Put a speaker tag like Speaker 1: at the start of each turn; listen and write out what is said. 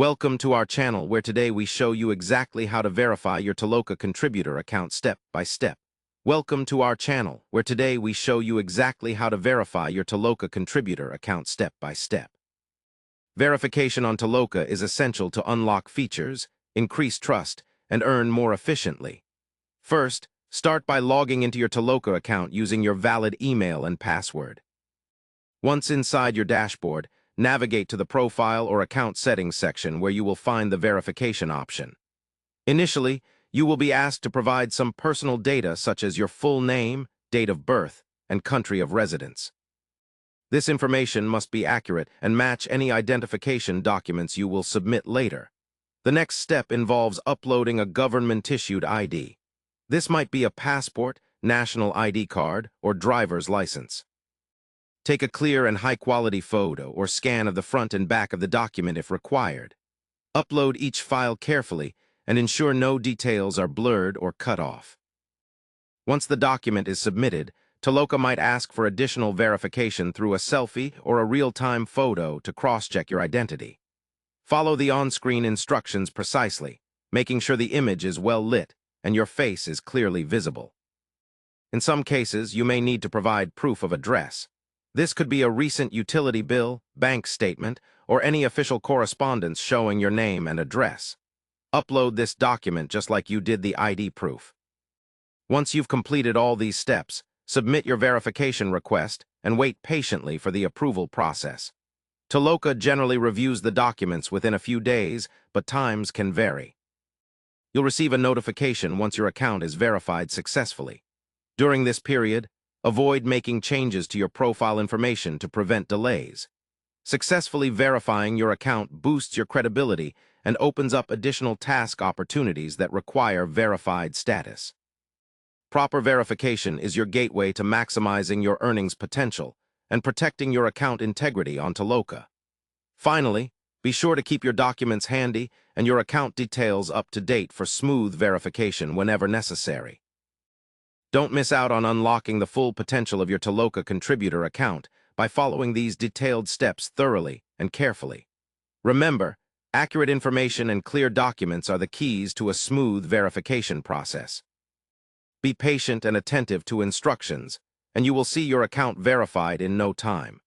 Speaker 1: Welcome to our channel where today we show you exactly how to verify your Toloka contributor account step by step. Welcome to our channel where today we show you exactly how to verify your Toloka contributor account step by step. Verification on Toloka is essential to unlock features, increase trust, and earn more efficiently. First, start by logging into your Toloka account using your valid email and password. Once inside your dashboard, navigate to the Profile or Account Settings section where you will find the verification option. Initially, you will be asked to provide some personal data such as your full name, date of birth, and country of residence. This information must be accurate and match any identification documents you will submit later. The next step involves uploading a government-issued ID. This might be a passport, national ID card, or driver's license. Take a clear and high-quality photo or scan of the front and back of the document if required. Upload each file carefully and ensure no details are blurred or cut off. Once the document is submitted, Toloka might ask for additional verification through a selfie or a real-time photo to cross-check your identity. Follow the on-screen instructions precisely, making sure the image is well lit and your face is clearly visible. In some cases, you may need to provide proof of address. This could be a recent utility bill, bank statement, or any official correspondence showing your name and address. Upload this document just like you did the ID proof. Once you've completed all these steps, submit your verification request and wait patiently for the approval process. Toloka generally reviews the documents within a few days, but times can vary. You'll receive a notification once your account is verified successfully. During this period, avoid making changes to your profile information to prevent delays. Successfully verifying your account boosts your credibility and opens up additional task opportunities that require verified status. Proper verification is your gateway to maximizing your earnings potential and protecting your account integrity on Toloka. Finally, be sure to keep your documents handy and your account details up to date for smooth verification whenever necessary. Don't miss out on unlocking the full potential of your Toloka contributor account by following these detailed steps thoroughly and carefully. Remember, accurate information and clear documents are the keys to a smooth verification process. Be patient and attentive to instructions, and you will see your account verified in no time.